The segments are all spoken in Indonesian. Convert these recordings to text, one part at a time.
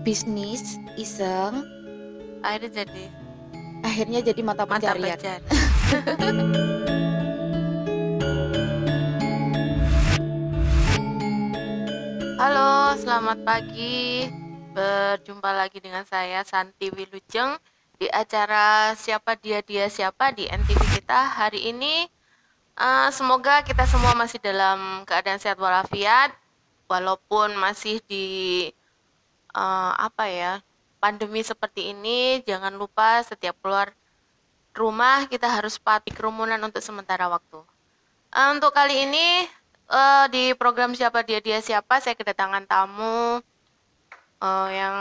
bisnis iseng, Akhirnya akhirnya jadi mata mata pencarian. pencarian. Halo, selamat pagi. Berjumpa lagi dengan saya Santi Wilujeng di acara Siapa Dia Siapa di NTV kita hari ini. Semoga kita semua masih dalam keadaan sehat walafiat, walaupun masih di pandemi seperti ini. Jangan lupa setiap keluar rumah kita harus patuhi kerumunan untuk sementara waktu. Untuk kali ini di program Siapa Dia Siapa saya kedatangan tamu yang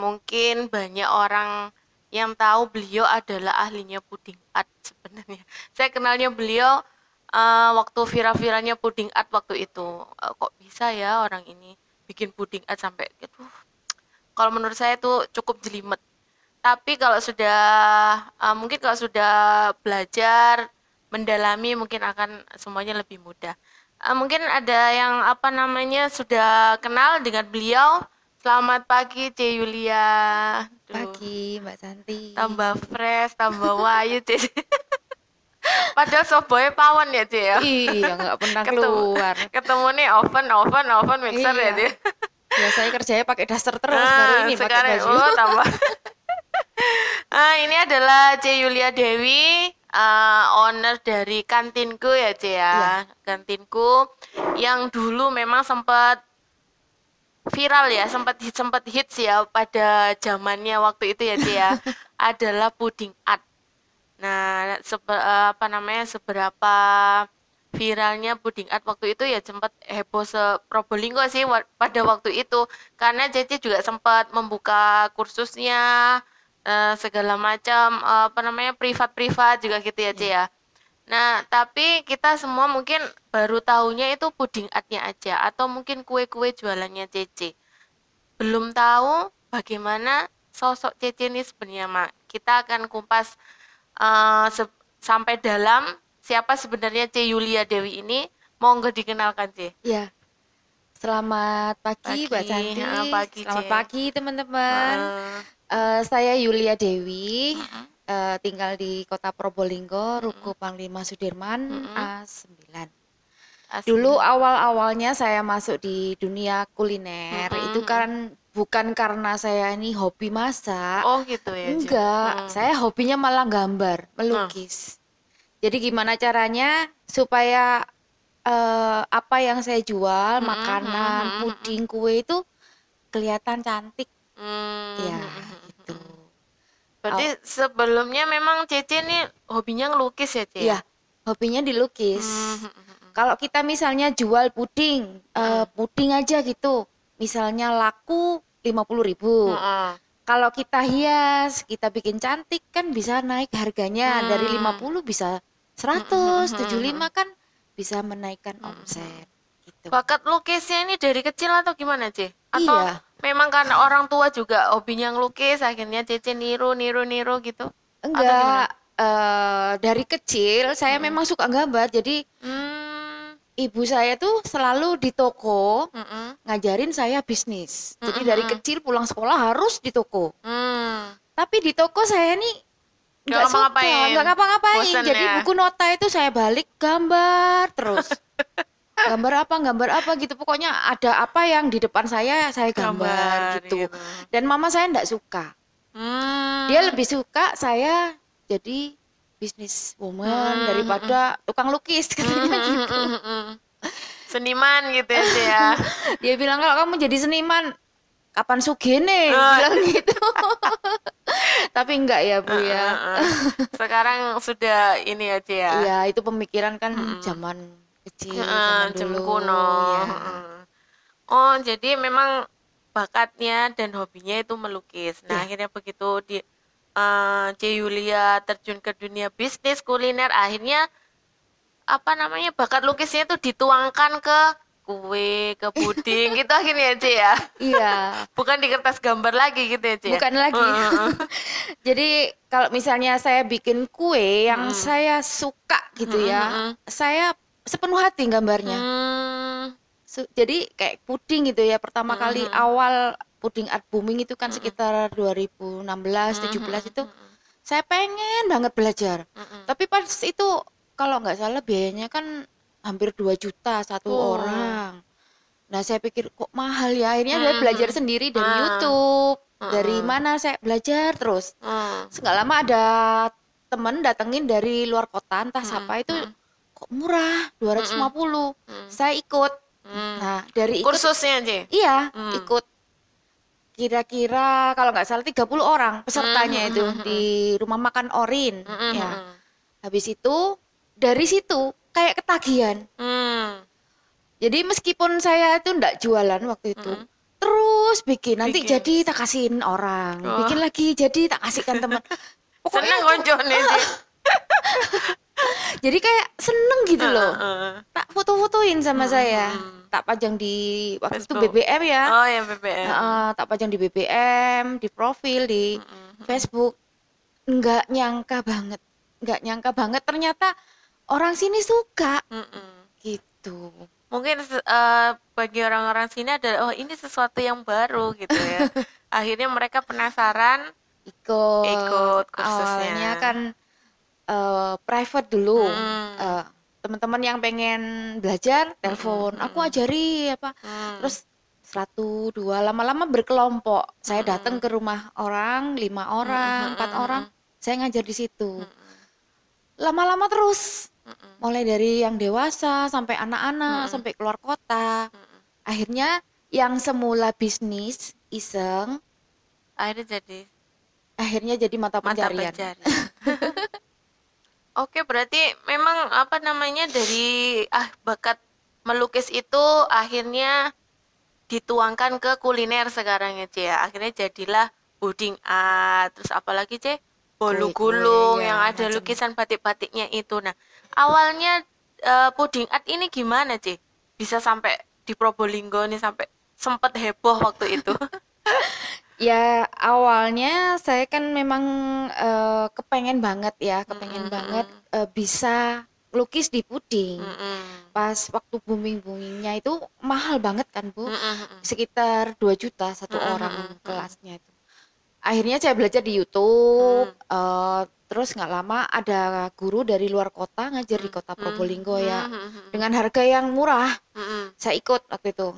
mungkin banyak orang yang tahu beliau adalah ahlinya puding art sebenarnya. Saya kenalnya beliau waktu viral-viralnya puding art waktu itu. Kok bisa ya orang ini bikin puding art sampai gitu. Kalau menurut saya itu cukup jelimet. Tapi mungkin kalau sudah belajar, mendalami mungkin akan semuanya lebih mudah. Mungkin ada yang sudah kenal dengan beliau. Selamat pagi, C Yulia. Pagi, Mbak Santi. Tambah fresh, tambah wayu, C. Padahal soboy pawon ya, C ya. Iya, nggak pernah keluar. Ketemu nih oven mixer ya, C. Biasanya kerjanya pakai daster terus, baru ini pakai baju. Tambah. Ini adalah C Yulia Dewi, owner dari Kantinku ya, C ya. Iya. Kantinku yang dulu memang sempat viral ya, sempat hits ya pada zamannya waktu itu ya, C ya. Adalah puding art. Nah, seberapa viralnya puding art waktu itu ya sempat heboh se-Probolinggo sih pada waktu itu, karena Cece juga sempat membuka kursusnya segala macam privat juga gitu ya, Ce ya. Nah, tapi kita semua mungkin baru tahunya itu puding artnya aja atau mungkin kue-kue jualannya Cece. Belum tahu bagaimana sosok Cece ini sebenarnya, Mak. Kita akan kumpas sampai dalam siapa sebenarnya C Yulia Dewi ini. Monggo dikenalkan, C. Iya. Selamat pagi, Mbak Santi. Selamat pagi, teman-teman. Saya Yulia Dewi, tinggal di Kota Probolinggo, Ruko Panglima Sudirman, A9. Dulu awal-awalnya saya masuk di dunia kuliner, itu kan bukan karena saya ini hobi masak. Oh gitu ya, Enggak, saya hobinya malah gambar, melukis. Jadi gimana caranya supaya apa yang saya jual, makanan, puding, kue itu kelihatan cantik. Ya, gitu. Berarti sebelumnya memang Cece nih hobinya ngelukis ya, Ce? Iya, hobinya dilukis. Kalau kita misalnya jual puding, puding aja gitu, misalnya laku 50.000. Kalau kita hias, kita bikin cantik kan bisa naik harganya dari 50 bisa 100, 75 kan bisa menaikkan omset. Gitu. Bakat lukisnya ini dari kecil atau gimana, Ce? Atau Iya. memang karena orang tua juga hobinya ngelukis, akhirnya Cece niru gitu? Enggak, dari kecil saya memang suka gambar, jadi ibu saya tuh selalu di toko ngajarin saya bisnis. Jadi dari kecil pulang sekolah harus di toko. Tapi di toko saya nih nggak ngapa-ngapain. Jadi ya? Buku nota itu saya balik gambar terus. Gambar apa gitu. Pokoknya ada apa yang di depan saya gambar gitu. Dan mama saya nggak suka. Dia lebih suka saya jadi bisnis woman daripada tukang lukis katanya gitu. Seniman gitu ya. Dia bilang kalau kamu jadi seniman kapan sugene bilang gitu. Tapi enggak ya, Bu ya. Sekarang sudah ini aja ya. Iya, itu pemikiran kan zaman kecil, zaman dulu kuno. Ya. Oh, jadi memang bakatnya dan hobinya itu melukis. Nah, akhirnya begitu C Yulia terjun ke dunia bisnis kuliner, akhirnya bakat lukisnya itu dituangkan ke kue, ke puding gitu akhirnya, Ce ya. Iya. Bukan di kertas gambar lagi gitu ya, Ce. Bukan lagi. Jadi kalau misalnya saya bikin kue yang saya suka gitu ya, saya sepenuh hati gambarnya. Jadi kayak puding gitu ya, pertama kali awal puding art booming itu kan sekitar 2016 17 itu saya pengen banget belajar. Tapi pas itu kalau nggak salah biayanya kan hampir 2 juta satu orang. Nah, saya pikir kok mahal ya. Akhirnya saya belajar sendiri dari YouTube. Dari mana saya belajar terus. Nggak lama ada temen datengin dari luar kota, entah siapa itu, kok murah 250. Saya ikut. Nah, dari ikut kursusnya aja. iya, ikut kira-kira kalau nggak salah 30 orang pesertanya itu di rumah makan Orin. Ya. Habis itu dari situ kayak ketagihan. Jadi meskipun saya itu enggak jualan waktu itu, terus bikin. Nanti jadi tak kasihin orang, bikin lagi jadi tak kasihkan teman. Pokoknya konjone sih. Jadi kayak seneng gitu loh. Tak foto-fotoin sama saya. Tak pajang di waktu Facebook. itu BBM ya. Oh ya BBM. Tak pajang di BBM, di profil di Facebook. Nggak nyangka banget ternyata orang sini suka. Gitu. Mungkin bagi orang-orang sini adalah ini sesuatu yang baru gitu ya. Akhirnya mereka penasaran ikut kursusnya. Awalnya kan private dulu. Teman-teman yang pengen belajar telepon, aku ajari apa. Terus 1, 2 lama-lama berkelompok. Saya datang ke rumah orang, 5 orang, 4 orang, saya ngajar di situ. Lama-lama terus. Mulai dari yang dewasa sampai anak-anak, sampai keluar kota. Akhirnya yang semula bisnis iseng akhirnya jadi mata pencarian. Oke, berarti memang apa namanya dari bakat melukis itu akhirnya dituangkan ke kuliner sekarang ya, Ce. Akhirnya jadilah puding art, terus apalagi, Ce? Bolu gulung yang ada macam lukisan batik-batiknya itu. Nah, awalnya puding art ini gimana, Ce? Bisa sampai di Probolinggo nih, sampai sempat heboh waktu itu. Ya awalnya saya kan memang kepengen banget bisa lukis di puding. Pas waktu boomingnya itu mahal banget kan Bu, sekitar 2 juta satu orang kelasnya itu. Akhirnya saya belajar di YouTube, terus nggak lama ada guru dari luar kota ngajar di kota Probolinggo ya, dengan harga yang murah. Saya ikut waktu itu.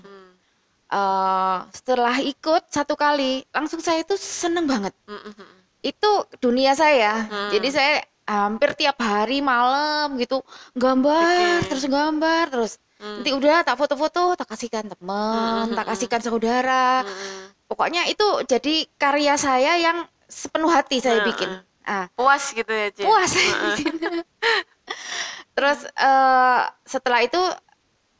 Setelah ikut 1 kali langsung saya itu seneng banget. Itu dunia saya. Jadi saya hampir tiap hari malam gitu gambar terus nanti udah tak foto-foto, tak kasihkan teman, tak kasihkan saudara. Pokoknya itu jadi karya saya yang sepenuh hati saya bikin. Puas gitu ya, Ce? Puas saya bikin. Terus setelah itu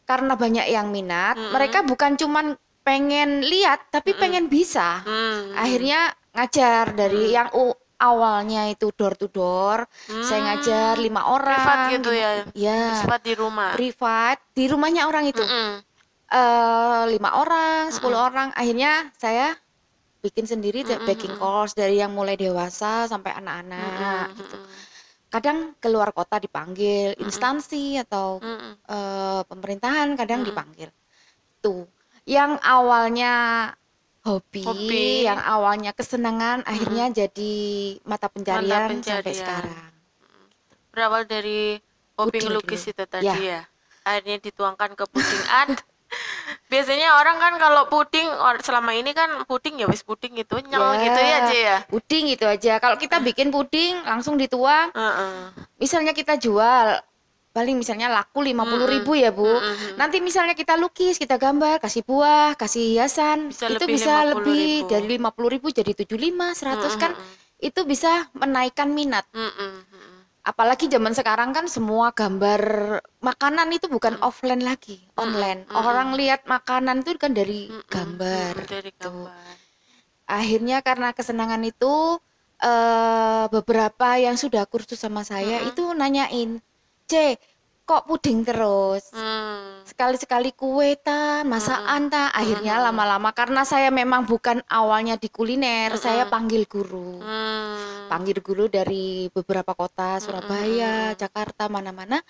karena banyak yang minat, mereka bukan cuman pengen lihat, tapi pengen bisa. Akhirnya ngajar dari yang awalnya itu door to door, saya ngajar 5 orang. Privat gitu ya? Ya. Privat di rumah? Privat, di rumahnya orang itu. 5 orang, 10 orang. Akhirnya saya bikin sendiri baking course dari yang mulai dewasa sampai anak-anak gitu. Kadang keluar kota dipanggil instansi atau pemerintahan, kadang dipanggil. Tuh, yang awalnya hobi, yang awalnya kesenangan, akhirnya jadi mata pencarian sampai sekarang. Berawal dari hobi ngelukis itu tadi ya, akhirnya dituangkan ke puding art. Biasanya orang kan kalau puding selama ini kan puding ya wis puding gitu nyel gitu ya, Ce ya. Puding gitu aja. Kalau kita bikin puding langsung dituang. Misalnya kita jual paling misalnya laku 50.000 ya Bu. Nanti misalnya kita lukis, kita gambar, kasih buah, kasih hiasan, itu bisa lebih dari 50.000 jadi 75, 100 kan. Itu bisa menaikkan minat. Apalagi zaman sekarang kan semua gambar makanan itu bukan offline lagi, online. Orang lihat makanan itu kan dari gambar. Akhirnya karena kesenangan itu beberapa yang sudah kursus sama saya itu nanyain, "C, kok puding terus? Sekali-sekali kue ta, masakan ta." Akhirnya lama-lama karena saya memang bukan awalnya di kuliner, saya panggil guru. Panggil guru dari beberapa kota, Surabaya, Jakarta, mana-mana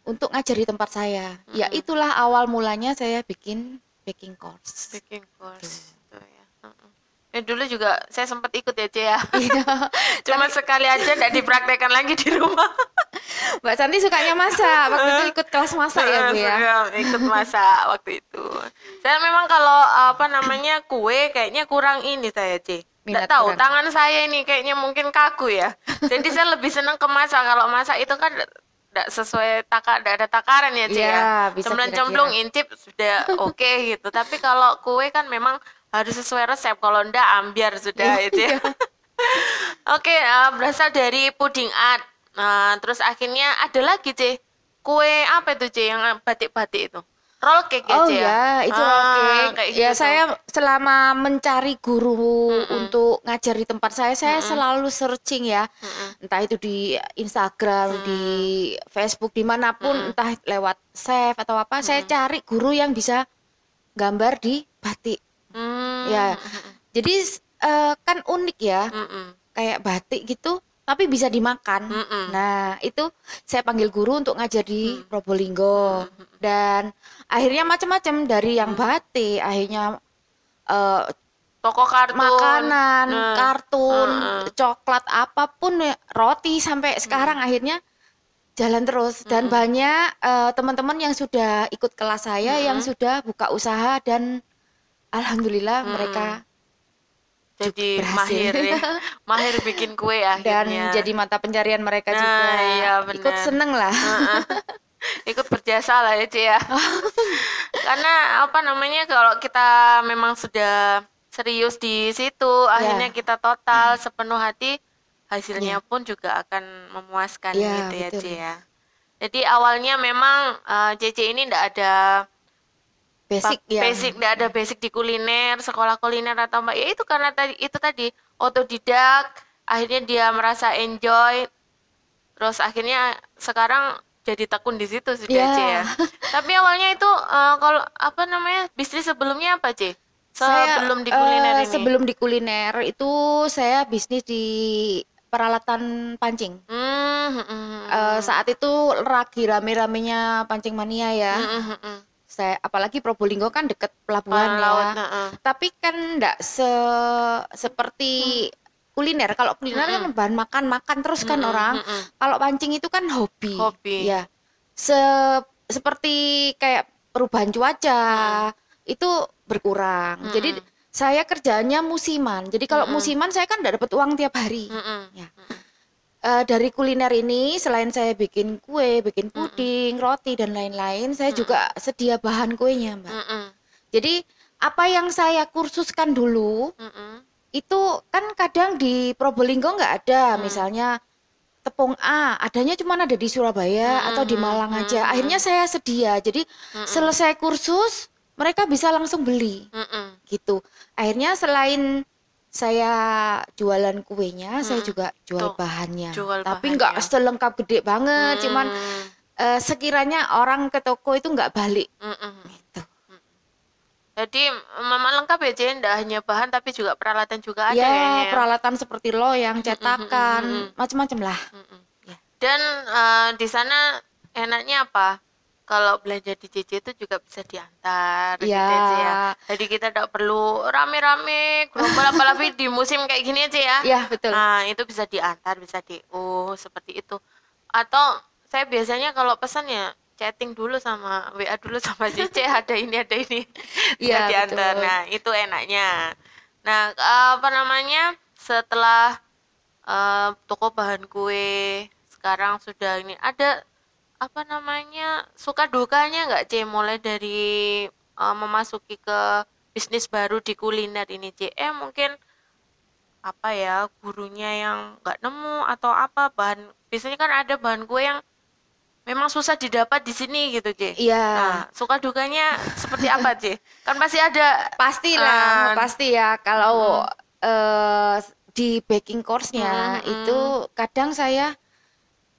untuk ngajar di tempat saya. Ya itulah awal mulanya saya bikin baking course. Baking course. Tuh ya. Ya dulu juga saya sempat ikut ya, Ce ya. Iya. Cuma sekali aja enggak dipraktekkan lagi di rumah. Mbak Santi sukanya masak. Waktu itu ikut kelas masak ya, Bu ya. Ikut masak waktu itu. Saya memang kalau apa namanya kue kayaknya kurang ini saya, Ce. Nggak Minat tahu, kurang. tangan saya ini kayaknya mungkin kaku ya. Jadi saya lebih senang ke masak. Kalau masak itu kan tidak sesuai tidak ada takaran ya, Ce Iya, ya. bisa Cemplung-cemplung kira-kira. intip sudah oke gitu. Tapi kalau kue kan memang harus sesuai resep. Kalau ndak ambiar sudah Iya, itu ya. iya. Oke, berasal dari puding art. Nah, terus akhirnya ada lagi, Ce. Kue apa itu, Ce, yang batik-batik itu? Roll cake ya, Oh Ce ya? ya, itu oke. Kayak Ya gitu tuh. saya selama mencari guru Mm-mm. untuk ngajar di tempat saya selalu searching ya. Mm-mm. Entah itu di Instagram, di Facebook, dimanapun, entah lewat Save atau apa, saya cari guru yang bisa gambar di batik. Ya, jadi kan unik ya, kayak batik gitu, tapi bisa dimakan. Nah, itu saya panggil guru untuk ngajar di Probolinggo. Dan akhirnya macam-macam dari yang batik, akhirnya eh, Toko kartun. makanan, Nah, kartun, coklat, apapun, ya, roti sampai sekarang akhirnya jalan terus. Dan banyak teman-teman yang sudah ikut kelas saya yang sudah buka usaha dan alhamdulillah mereka jadi berhasil. mahir ya. Mahir bikin kue Dan akhirnya. jadi mata pencarian mereka Nah, juga. iya, Ikut benar. seneng lah. Ikut berjasa lah ya, Ce ya. Karena apa namanya kalau kita memang sudah serius di situ, akhirnya kita total sepenuh hati, hasilnya pun juga akan memuaskan Ya, gitu ya, betul. Ce ya. Jadi awalnya memang Cece ini enggak ada Basic ya. basic, enggak ada basic di kuliner, sekolah kuliner atau apa. Ya itu karena tadi otodidak, akhirnya dia merasa enjoy. Terus akhirnya sekarang jadi tekun di situ sudah, Ya. Ce ya. Tapi awalnya itu kalau apa namanya bisnis sebelumnya apa, Ce? Sebelum di kuliner ini. Sebelum di kuliner itu saya bisnis di peralatan pancing. Saat itu lagi rame-ramenya pancing mania ya. Saya apalagi Probolinggo kan deket pelabuhan laut, ya. Tapi kan enggak seperti kuliner. Kalau kuliner kan bahan makan terus kan orang. Kalau pancing itu kan hobi. Hobi. Ya. Seperti kayak perubahan cuaca itu berkurang. Jadi saya kerjaannya musiman. Jadi kalau musiman saya kan enggak dapat uang tiap hari. Ya. Dari kuliner ini selain saya bikin kue, bikin puding, roti dan lain-lain, saya juga sedia bahan kuenya, Mbak. Jadi apa yang saya kursuskan dulu itu kan kadang di Probolinggo nggak ada, misalnya tepung A, adanya cuma ada di Surabaya atau di Malang aja. Akhirnya saya sedia. Jadi selesai kursus mereka bisa langsung beli, gitu. Akhirnya selain saya jualan kuenya, saya juga jual bahannya. Tapi nggak selengkap gede banget, cuman sekiranya orang ke toko itu nggak balik. Gitu. Jadi memang lengkap ya, Jen, nggak hanya bahan tapi juga peralatan juga ada Ya, kayaknya. peralatan seperti loyang, cetakan, macam-macam lah. Ya. Dan di sana enaknya apa? Kalau belanja di CC itu juga bisa diantar gitu aja ya. Jadi kita tidak perlu rame-rame gerombol apalagi di musim kayak gini aja ya. Iya, betul. Nah, itu bisa diantar, bisa seperti itu. Atau saya biasanya kalau pesan ya chatting dulu sama WA dulu sama CC ada ini bisa diantar. Betul. Nah, itu enaknya. Nah, apa namanya? Setelah toko bahan kue sekarang sudah ini ada apa namanya suka dukanya nggak, C, mulai dari memasuki ke bisnis baru di kuliner ini, C? Mungkin apa ya, gurunya yang nggak nemu atau apa, bahan biasanya kan ada bahan kue yang memang susah didapat di sini gitu, C. Iya. Nah, suka dukanya seperti apa, C? Kan pasti ada. Pastilah, pasti ya. Kalau di baking course-nya itu kadang saya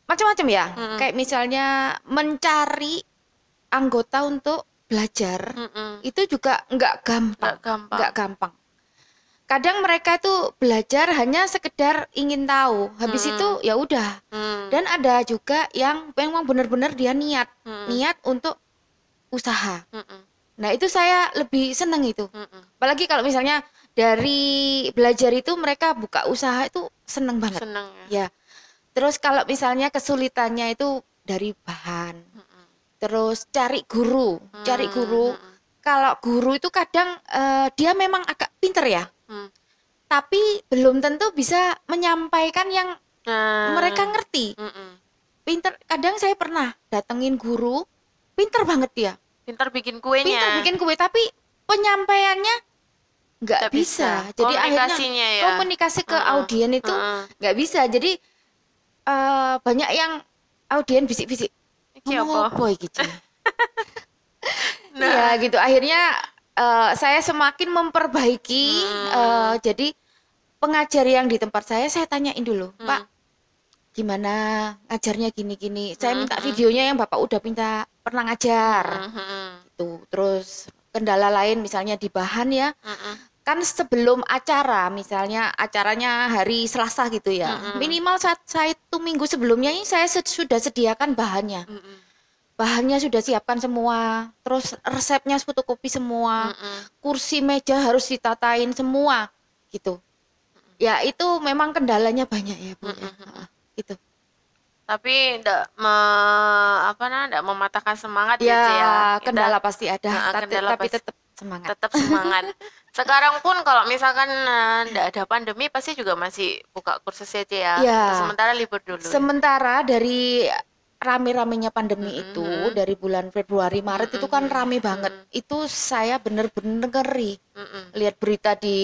macam-macam ya. Kayak misalnya mencari anggota untuk belajar itu juga nggak gampang. Kadang mereka itu belajar hanya sekedar ingin tahu, habis itu ya udah. Dan ada juga yang memang benar-benar dia niat untuk usaha. Nah, itu saya lebih seneng itu. Apalagi kalau misalnya dari belajar itu mereka buka usaha itu seneng banget. Seneng Ya. Terus kalau misalnya kesulitannya itu dari bahan. Terus cari guru. Kalau guru itu kadang dia memang agak pinter ya. Tapi belum tentu bisa menyampaikan yang mereka ngerti. Pinter. Kadang saya pernah datengin guru, pinter banget dia. Pinter bikin kuenya. Pinter bikin kue, tapi penyampaiannya nggak bisa. Jadi akhirnya ya. komunikasi ke audien itu nggak bisa. Jadi banyak yang audien bisik-bisik ngomong apa gitu. Ya gitu. Akhirnya saya semakin memperbaiki. Jadi pengajar yang di tempat saya tanyain dulu, Pak, gimana ngajarnya gini-gini. Saya minta videonya yang Bapak udah pernah ngajar. Gitu. Terus kendala lain misalnya di bahan ya. Kan sebelum acara, misalnya acaranya hari Selasa gitu ya, minimal satu minggu sebelumnya ini saya sudah sediakan bahannya. Bahannya sudah siapkan semua, terus resepnya fotokopi semua, kursi meja harus ditatain semua, gitu. Ya itu memang kendalanya banyak ya Bu. Gitu. Tapi enggak mematahkan semangat ya. Ya. Kendala pasti ada, tapi tetap semangat. Tetap semangat. Sekarang pun kalau misalkan enggak ada pandemi pasti juga masih buka kursus ya. Sementara libur dulu. Sementara dari rame-ramenya pandemi itu dari bulan Februari Maret itu kan rame banget. Itu saya bener-bener ngeri. Lihat berita di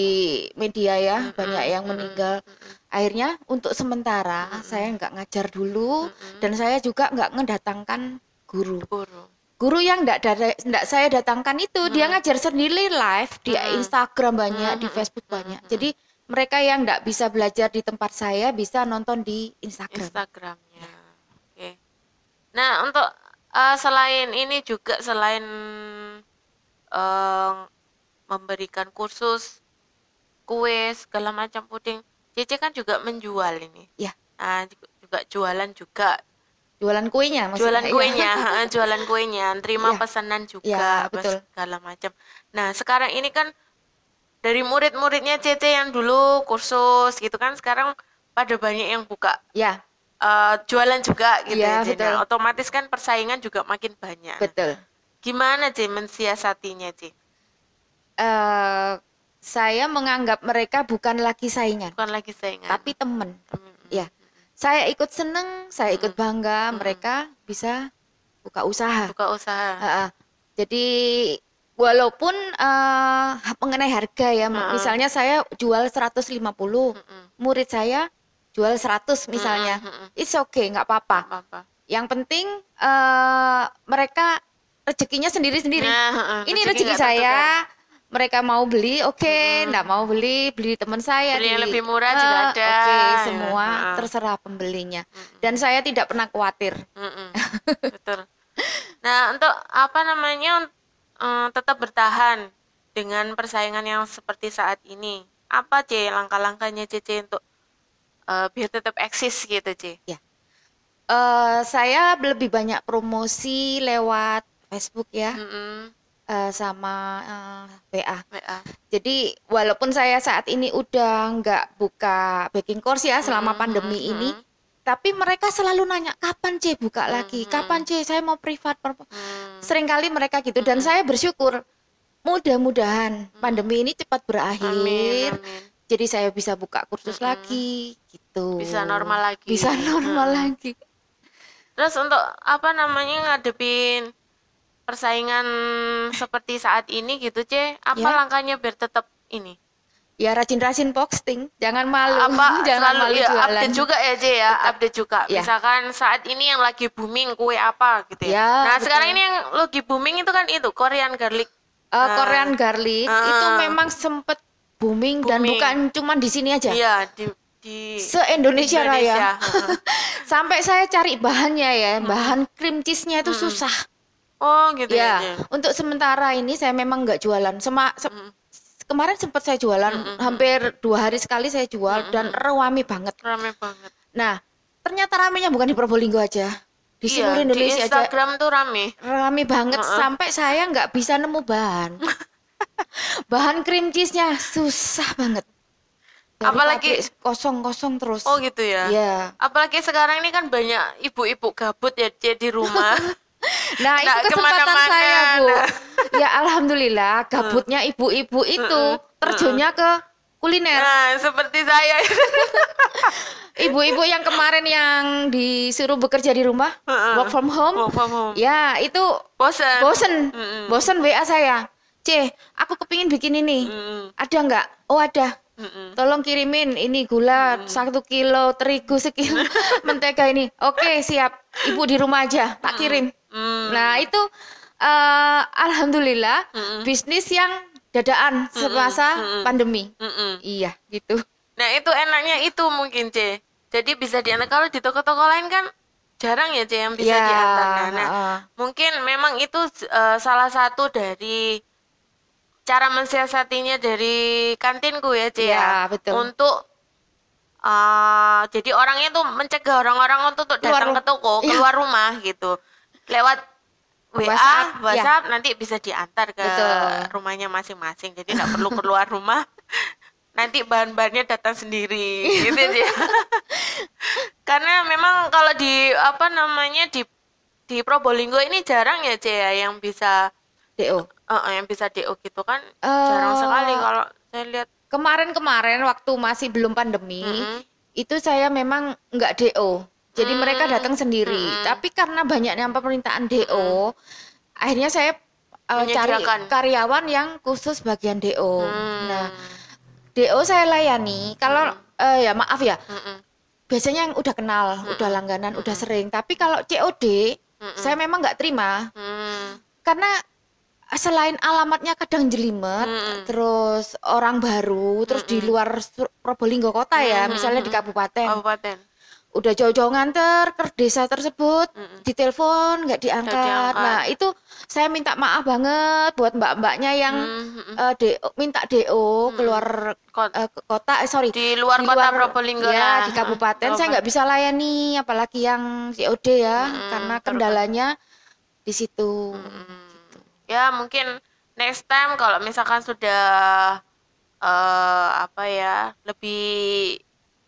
media ya, banyak yang meninggal. Akhirnya untuk sementara saya nggak ngajar dulu dan saya juga nggak ngedatangkan guru. Guru yang enggak saya datangkan itu dia ngajar sendiri live di Instagram banyak, di Facebook banyak. Jadi mereka yang enggak bisa belajar di tempat saya bisa nonton di Instagramnya. Oke. Nah untuk selain ini juga selain memberikan kursus kue segala macam puding, Cici kan juga menjual ini. Ya. Juga jualan juga. Jualan kuenya maksudnya. Jualan kuenya, terima pesanan juga, segala macam. Nah, sekarang ini kan dari murid-muridnya Cece yang dulu kursus gitu kan, sekarang pada banyak yang buka. Jualan juga gitu ya. Nah, otomatis kan persaingan juga makin banyak. Betul. Gimana C mensiasatinya C? Saya menganggap mereka bukan lagi saingan. Tapi teman. Ya. Saya ikut seneng, saya ikut bangga mereka bisa buka usaha. Jadi walaupun mengenai harga ya, misalnya saya jual 150, murid saya jual 100 misalnya, it's okay, nggak apa-apa. Yang penting mereka rezekinya sendiri-sendiri. Ini rezeki saya. Mereka mau beli, nggak mau beli teman saya. Beli yang lebih murah juga ada. Semua terserah pembelinya. Dan saya tidak pernah khawatir. Betul. Nah, untuk tetap bertahan dengan persaingan yang seperti saat ini, apa C langkah-langkahnya Cici untuk biar tetap eksis gitu C? Ya. Saya lebih banyak promosi lewat Facebook ya. Sama WA. Jadi walaupun saya saat ini udah nggak buka baking course ya selama pandemi ini, tapi mereka selalu nanya kapan C buka lagi, kapan C saya mau privat. Seringkali mereka gitu dan saya bersyukur mudah-mudahan pandemi ini cepat berakhir. Jadi saya bisa buka kursus lagi gitu. Bisa normal lagi. Terus untuk ngadepin persaingan seperti saat ini gitu C, langkahnya biar tetap ini? Ya rajin-rajin posting, jangan malu. Jangan malu jualan. Update juga ya C ya, update juga. Misalkan saat ini yang lagi booming kue apa gitu ya. Nah betul. Sekarang ini yang lagi booming itu kan itu Korean garlic. Korean garlic itu memang sempet booming dan bukan cuma di sini aja. Iya di se-Indonesia Raya. Sampai saya cari bahannya ya, bahan cream cheese-nya itu susah. Oh gitu ya. Untuk sementara ini saya memang nggak jualan. Kemarin sempat saya jualan, hampir 2 hari sekali saya jual dan rame banget. Nah, ternyata ramenya bukan di Probolinggo aja, di seluruh Indonesia aja. Di Instagram tuh rame banget sampai saya nggak bisa nemu bahan. Bahan cream cheese-nya susah banget. Dari Apalagi pabrik kosong-kosong terus. oh gitu ya. Iya. Apalagi sekarang ini kan banyak ibu-ibu gabut ya di rumah. Nah, itu Nggak kesempatan kemana-mana. saya, Bu. Nah. Ya alhamdulillah gabutnya ibu-ibu itu terjunnya ke kuliner. Nah, seperti saya. Ibu-ibu yang kemarin yang disuruh bekerja di rumah, work from home. Work from home. Ya, itu Bosan. bosen WA saya. Aku kepingin bikin ini. Ada nggak? Oh ada. Tolong kirimin ini gula 1 kilo, terigu sekilo, mentega ini. Oke, siap. Ibu di rumah aja, tak kirim. Nah, itu alhamdulillah bisnis yang dadaan semasa pandemi. Iya, gitu. Nah, itu enaknya itu mungkin, C. Jadi bisa diantar. Kalau di toko-toko lain kan jarang ya, C, yang bisa Ya, diantar. Nah, mungkin memang itu salah satu dari cara mensiasatinya dari kantinku ya, C, ya, betul. untuk jadi orangnya tuh mencegah orang-orang untuk datang ke toko, keluar rumah gitu. Lewat WA, WhatsApp nanti bisa diantar ke rumahnya masing-masing. Jadi nggak perlu keluar rumah. Nanti bahan-bahannya datang sendiri gitu ya. Karena memang kalau di apa namanya di Probolinggo ini jarang ya, Cia, yang bisa DO. Yang bisa DO gitu kan. Jarang sekali kalau saya lihat. Kemarin-kemarin waktu masih belum pandemi, itu saya memang nggak DO. Jadi mereka datang sendiri. Tapi karena banyaknya permintaan DO, akhirnya saya cari karyawan yang khusus bagian DO. Nah, DO saya layani. Kalau ya maaf ya, biasanya yang udah kenal, udah langganan, udah sering. Tapi kalau COD, saya memang nggak terima. Karena selain alamatnya kadang jelimet, terus orang baru, terus di luar Probolinggo kota ya, misalnya di kabupaten. Udah jauh-jauh nganter ke desa tersebut, ditelepon nggak diangkat. Nah, itu saya minta maaf banget buat mbak-mbaknya yang minta DO keluar kota, di luar kota Probolinggo ya, di kabupaten saya nggak bisa layani, apalagi yang COD ya, karena kendalanya di situ. Ya, mungkin next time kalau misalkan sudah apa ya, lebih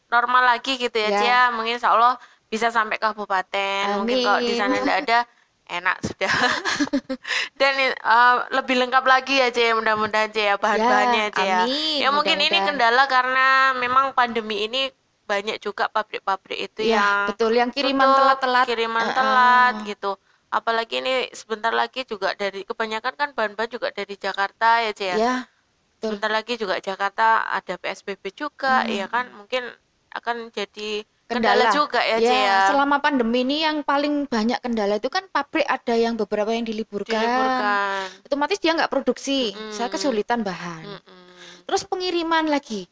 normal lagi gitu ya, Cia. Mungkin insya Allah bisa sampai kabupaten. Mungkin kalau di sana tidak ada, enak sudah. Dan lebih lengkap lagi ya, Cia. Mudah-mudahan, Cia, bahan-bahannya, Cia. Ya mungkin ini kendala karena memang pandemi ini banyak juga pabrik-pabrik itu yang betul, yang kiriman telat-telat. Kiriman telat gitu. Apalagi ini sebentar lagi juga dari kebanyakan kan bahan-bahan juga dari Jakarta ya, Cia. Ya. Sebentar lagi juga Jakarta ada PSBB juga, ya kan, mungkin akan jadi kendala juga ya, Cia. Selama pandemi ini yang paling banyak kendala itu kan pabrik ada yang beberapa yang diliburkan. Otomatis dia nggak produksi, saya kesulitan bahan. Terus pengiriman lagi.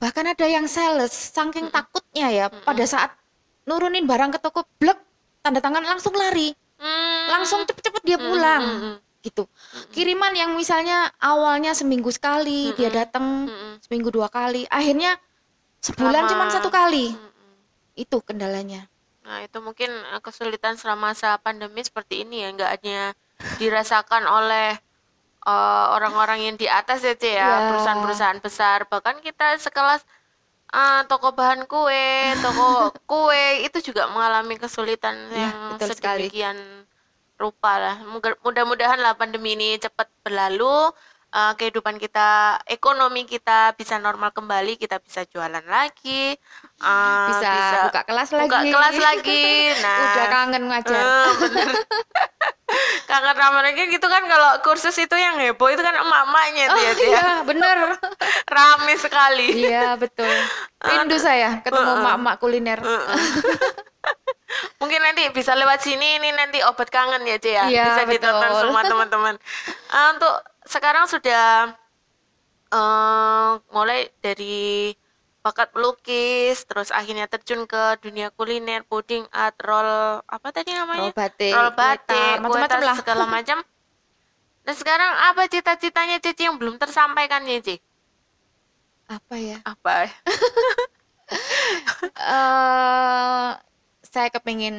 Bahkan ada yang sales, saking takutnya ya, pada saat nurunin barang ke toko, blek, tanda tangan langsung lari. Langsung cepet-cepet dia pulang. Gitu. Kiriman yang misalnya awalnya seminggu sekali, dia datang seminggu 2 kali, akhirnya sebulan cuma 1 kali. Itu kendalanya. Nah, itu mungkin kesulitan selama masa pandemi seperti ini ya, nggak hanya dirasakan oleh orang-orang yang di atas ya, Cia, ya, perusahaan-perusahaan besar, bahkan kita sekelas toko bahan kue, toko kue itu juga mengalami kesulitan yang sedemikian rupa lah. Mudah-mudahan lah pandemi ini cepat berlalu, kehidupan kita, ekonomi kita bisa normal kembali, kita bisa jualan lagi, bisa buka kelas lagi. Nah, udah kangen ngajar. Bener. Kangen ramai gitu kan, kalau kursus itu yang heboh itu kan emak-emaknya tuh ya, Cia. Iya, bener. Rame sekali. Iya, betul. Rindu saya ketemu emak-emak kuliner. Mungkin nanti bisa lewat sini, ini nanti obat kangen ya, Cia. Iya, bisa ditonton semua teman-teman. Untuk sekarang sudah mulai dari bakat melukis, terus akhirnya terjun ke dunia kuliner, puding art, roll apa tadi namanya? Roll batik, macam-macam lah, segala macam. Dan sekarang apa cita-citanya Cici yang belum tersampaikan ya, Cici? Apa ya? Apa? Saya kepingin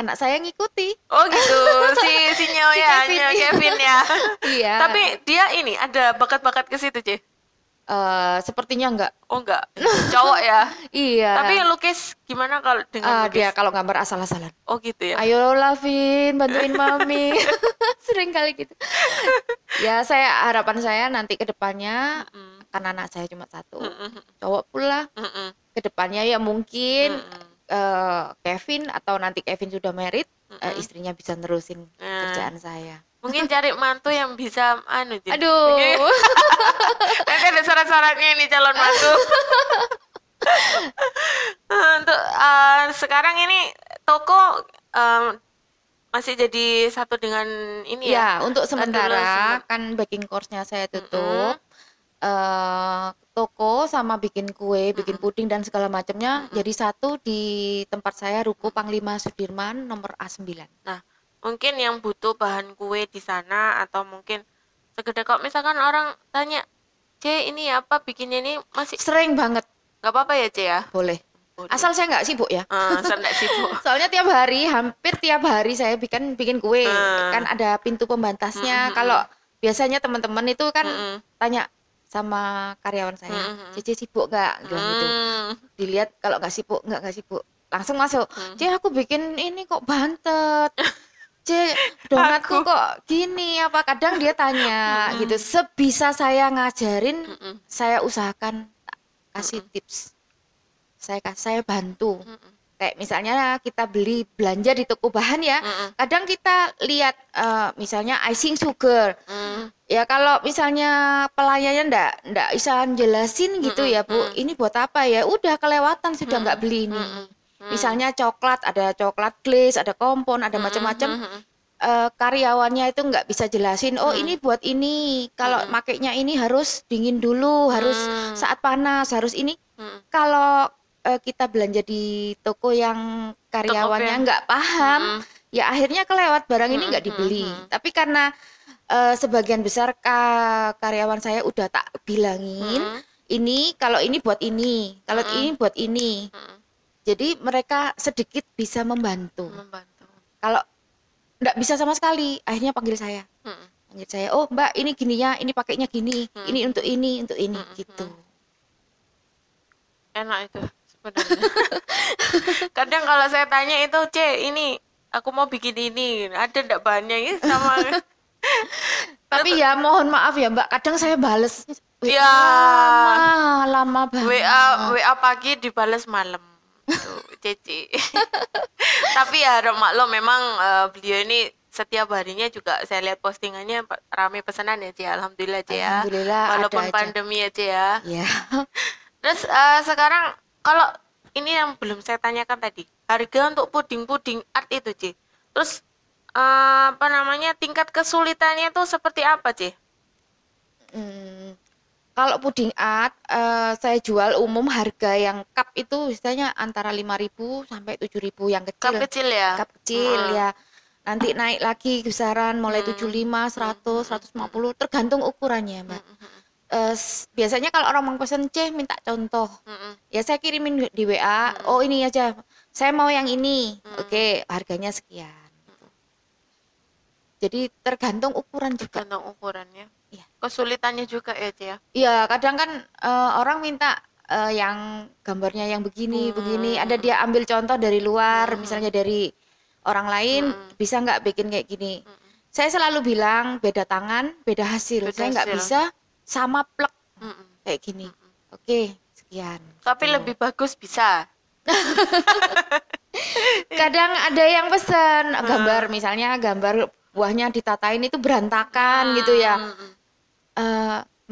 anak saya ngikuti. Oh gitu, si Nyo ya, Kevin. Kevin ya. Iya. Tapi dia ini ada bakat-bakat ke situ, Ce? Sepertinya enggak. Oh enggak, cowok ya. Iya. Tapi lukis gimana kalau dengan lukis? Dia kalau gambar asal-asalan. Oh gitu ya. Ayo Lavin, bantuin mami. Sering kali gitu. Ya harapan saya nanti ke depannya, karena anak saya cuma satu, cowok pula. Ke depannya ya mungkin Kevin atau nanti Kevin sudah married, istrinya bisa nerusin kerjaan saya. Mungkin cari mantu yang bisa jadi. Aduh. Nanti ada syarat-syaratnya nih calon mantu. Untuk sekarang ini toko masih jadi satu dengan ini ya? Ya, untuk sementara kan baking course-nya saya tutup. Toko sama bikin kue, bikin puding dan segala macamnya jadi satu di tempat saya, Ruko Panglima Sudirman nomor A9. Nah, mungkin yang butuh bahan kue di sana atau mungkin sekedar kalau misalkan orang tanya, C ini apa bikinnya ini masih sering banget. Nggak apa-apa ya, C ya? Boleh. Asal saya nggak sibuk ya. Asal nggak sibuk. Soalnya hampir tiap hari saya bikin kue. Kan ada pintu pembatasnya. Kalau biasanya teman-teman itu kan tanya sama karyawan saya, Cici sibuk nggak? Bilang gitu. Dilihat kalau nggak sibuk, langsung masuk. Cici aku bikin ini kok bantet. C, donatku kok gini apa? Kadang dia tanya gitu. Sebisa saya ngajarin, saya usahakan kasih tips. Saya bantu. Kayak misalnya kita belanja di toko bahan ya. Kadang kita lihat misalnya icing sugar. Ya kalau misalnya pelayannya ndak bisa jelasin gitu ya Bu, ini buat apa ya? Udah kelewatan sudah nggak beli ini. Misalnya coklat, ada coklat glaze, ada kompon, ada macam-macam. Karyawannya itu nggak bisa jelasin. Oh ini buat ini. Kalau makainya ini harus dingin dulu, harus saat panas, harus ini. Kalau kita belanja di toko yang karyawannya nggak paham, ya akhirnya kelewat barang ini nggak dibeli. Tapi karena sebagian besar karyawan saya udah tak bilangin, ini kalau ini buat ini, kalau ini buat ini. Jadi mereka sedikit bisa membantu. Kalau nggak bisa sama sekali, akhirnya panggil saya. Panggil saya, oh Mbak ini gininya, ini pakainya gini, ini untuk ini gitu. Enak itu sebenarnya. Kadang kalau saya tanya itu, C ini aku mau bikin ini, ada nggak bahannya ini sama. Tapi ya mohon maaf ya Mbak, kadang saya bales. Ya, lama banget. WA pagi dibales malam. Cici. Tapi ya maklum memang beliau ini setiap harinya juga saya lihat postingannya rame pesanan ya, Ci. Alhamdulillah, Ci ya. Alhamdulillah. Walaupun pandemi ya, Ci ya. Iya. Terus sekarang kalau ini yang belum saya tanyakan tadi, harga untuk puding art itu, Ci. Terus apa namanya, tingkat kesulitannya tuh seperti apa, Ci? Kalau puding art saya jual umum harga yang cup itu biasanya antara 5.000 sampai 7.000 yang kecil. Cup kecil ya? Cup kecil ya. Nanti naik lagi kisaran mulai 75, 100, 150 tergantung ukurannya, Mbak. Biasanya kalau orang mau pesen C minta contoh. Ya saya kirimin di WA, oh ini aja. Saya mau yang ini. Oke, harganya sekian. Jadi tergantung ukuran juga. Tergantung ukurannya. Iya. Kesulitannya juga ya, Ci ya. Iya, kadang kan orang minta yang gambarnya yang begini. Ada dia ambil contoh dari luar, misalnya dari orang lain, bisa nggak bikin kayak gini. Saya selalu bilang beda tangan, beda hasil. Saya nggak bisa sama plek kayak gini. Oke, sekian. Tapi lebih bagus bisa. Kadang ada yang pesen gambar, misalnya gambar buahnya ditatain itu berantakan gitu ya.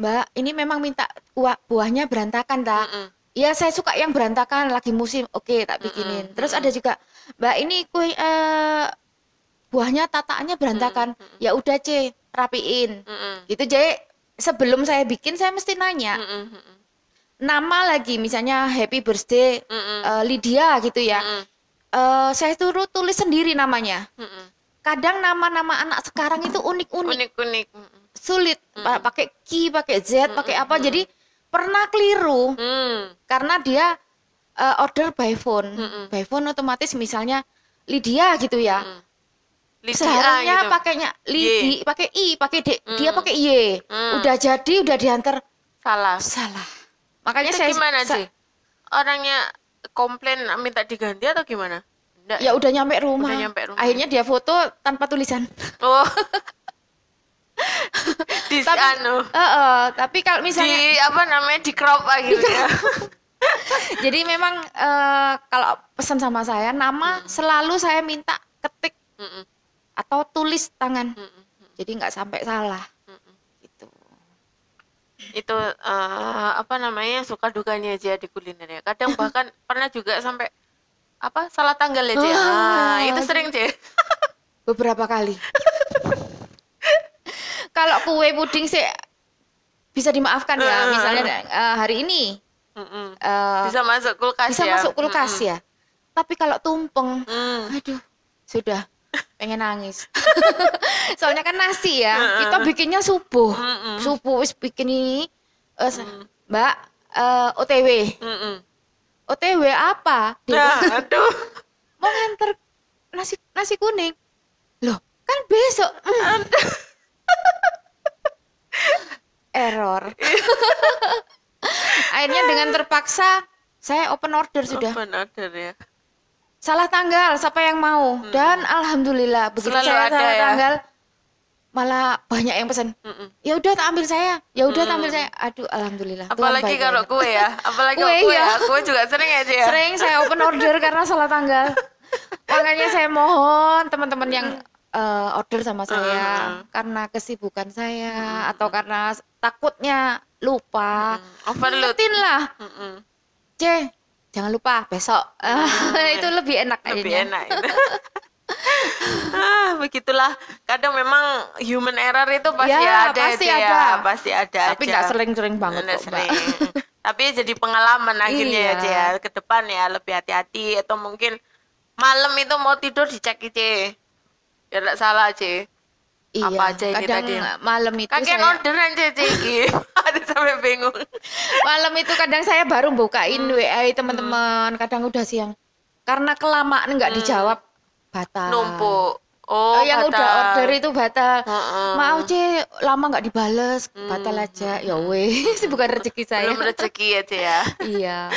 Mbak, ini memang minta buahnya berantakan tak? Ya saya suka yang berantakan, lagi musim. Oke, tak bikinin. Terus ada juga, Mbak ini kue buahnya tataannya berantakan. Ya udah C, rapiin. Gitu. Jadi sebelum saya bikin saya mesti nanya. Nama lagi, misalnya happy birthday Lydia gitu ya. Saya tulis sendiri namanya. Kadang nama-nama anak sekarang itu unik-unik. Sulit, pakai Q, pakai Z, pakai apa. Jadi pernah keliru karena dia order by phone. By phone otomatis misalnya Lydia gitu ya. Lydia Seharusnya gitu. pakainya Lidi, pakai I, pakai D, dia pakai Y. Hmm. Udah jadi, udah diantar Salah. Makanya Itu gimana sih? Orangnya komplain minta diganti atau gimana? Enggak, ya udah nyampe rumah. Udah nyampe rumah. Akhirnya dia foto tanpa tulisan. Oh. Tapi kalau misalnya di crop gitu ya. Jadi memang kalau pesan sama saya nama selalu saya minta ketik atau tulis tangan. Jadi nggak sampai salah. Gitu. Itu suka dukanya aja di kuliner ya. Kadang bahkan pernah juga sampai salah tanggal aja. Itu sering sih. Beberapa kali. Kalau kue puding sih bisa dimaafkan ya. Misalnya hari ini bisa masuk kulkas ya. Tapi kalau tumpeng, aduh, sudah pengen nangis. Soalnya kan nasi ya, kita bikinnya subuh wis bikin ini, Mbak, OTW. OTW apa? Aduh. Mau nganter nasi kuning. Loh, kan besok. Error. Akhirnya dengan terpaksa saya open order sudah. Open order ya. Salah tanggal, siapa yang mau? Dan alhamdulillah begitu selalu saya ada salah ya. tanggal, malah banyak yang pesan. Ya udah tak ambil saya. Ya udah tak ambil saya. Aduh, alhamdulillah. Apalagi kalau kue ya. Apalagi kue ya. Kue juga sering aja ya. Sering saya open order karena salah tanggal. Makanya saya mohon teman-teman yang order sama saya karena kesibukan saya atau karena takutnya lupa. Ingetin lah. Jangan lupa besok. Itu lebih enak kayaknya. Lebih enak itu. Begitulah. Kadang memang human error itu pasti ada. Pasti ada. Tapi nggak sering-sering banget kok, sering. Tapi jadi pengalaman akhirnya ya, ke depan ya lebih hati-hati atau mungkin malam itu mau tidur dicek aja. Ya enggak salah aja. Iya, apa aja ini kadang tadi? Malam itu Kakek orderan Ciki. Ada sampai bingung. Malam itu kadang saya baru bukain WA teman-teman, kadang udah siang. Karena kelamaan nggak dijawab, batal. Numpuk. Yang batal. udah order itu batal. Maaf lama nggak dibales, batal aja. Ya wes, bukan rezeki saya. Belum rezeki aja ya. Iya.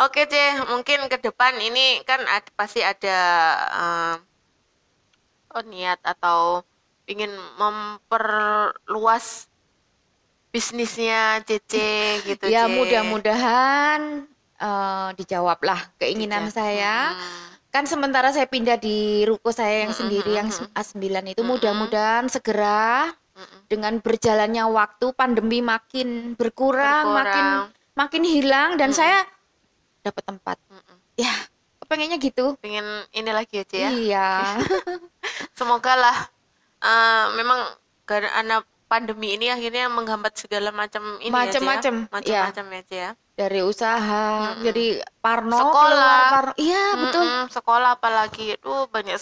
Oke mungkin ke depan ini kan pasti ada niat atau ingin memperluas bisnisnya Cece gitu. Ya mudah-mudahan dijawablah keinginan saya. Kan sementara saya pindah di ruko saya yang sendiri yang A9 itu, mudah-mudahan segera dengan berjalannya waktu pandemi makin berkurang. makin hilang dan saya dapat tempat. Ya, pengennya gitu. Pengen ini lagi aja ya. Iya. Semoga lah memang karena pandemi ini akhirnya menghambat segala macam ini macam-macam ya. Dari usaha, jadi parno, sekolah. Iya, betul. Sekolah apalagi itu banyak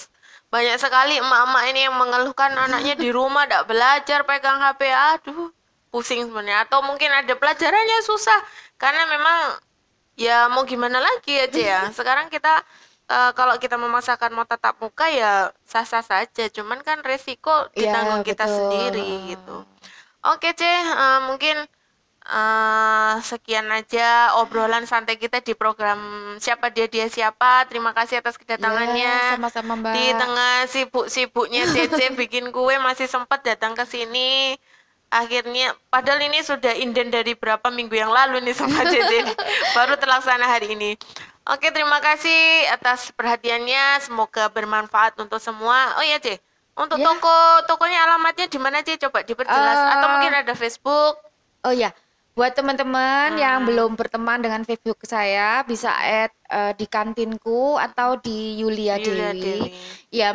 sekali emak-emak ini yang mengeluhkan anaknya di rumah tidak belajar, pegang HP. Aduh, pusing sebenarnya. Atau mungkin ada pelajarannya susah karena memang ya mau gimana lagi aja ya. Sekarang kita kalau kita memaksakan mau tatap muka ya sah-sah saja, cuman kan resiko ditanggung kita sendiri gitu. Oke mungkin sekian aja obrolan santai kita di program Siapa Dia Siapa. Terima kasih atas kedatangannya. Sama-sama Mbak. Di tengah sibuk-sibuknya Cece bikin kue masih sempat datang ke sini. Akhirnya padahal ini sudah inden dari berapa minggu yang lalu nih sama Cece. Baru terlaksana hari ini. Oke, terima kasih atas perhatiannya. Semoga bermanfaat untuk semua. Oh iya, Ce. Untuk tokonya alamatnya di mana, Ce? Coba diperjelas. Atau mungkin ada Facebook. Oh ya, buat teman-teman yang belum berteman dengan Facebook saya, bisa add di kantinku atau di Yulia Dewi. Ya,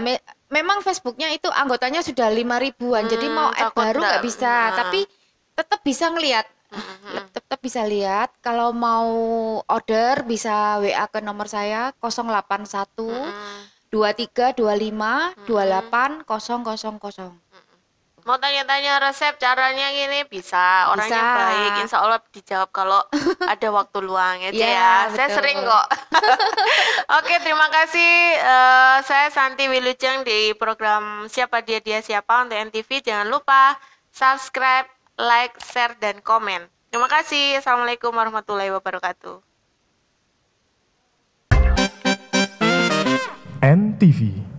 memang Facebooknya itu anggotanya sudah 5.000-an. Jadi mau add baru nggak bisa. Tapi tetap bisa ngelihat. Tetap bisa lihat. Kalau mau order bisa WA ke nomor saya 081 2325 28 000. Mau tanya-tanya resep caranya gini bisa, orangnya Bisa. baik, insya Allah dijawab kalau ada waktu luang ya, Ci, Ya, ya. Saya betul. sering kok. Oke, terima kasih. Saya Santi Wilujeng di program Siapa Dia Dia Siapa untuk NTV. Jangan lupa subscribe, like, share, dan komen. Terima kasih. Assalamualaikum warahmatullahi wabarakatuh. NTV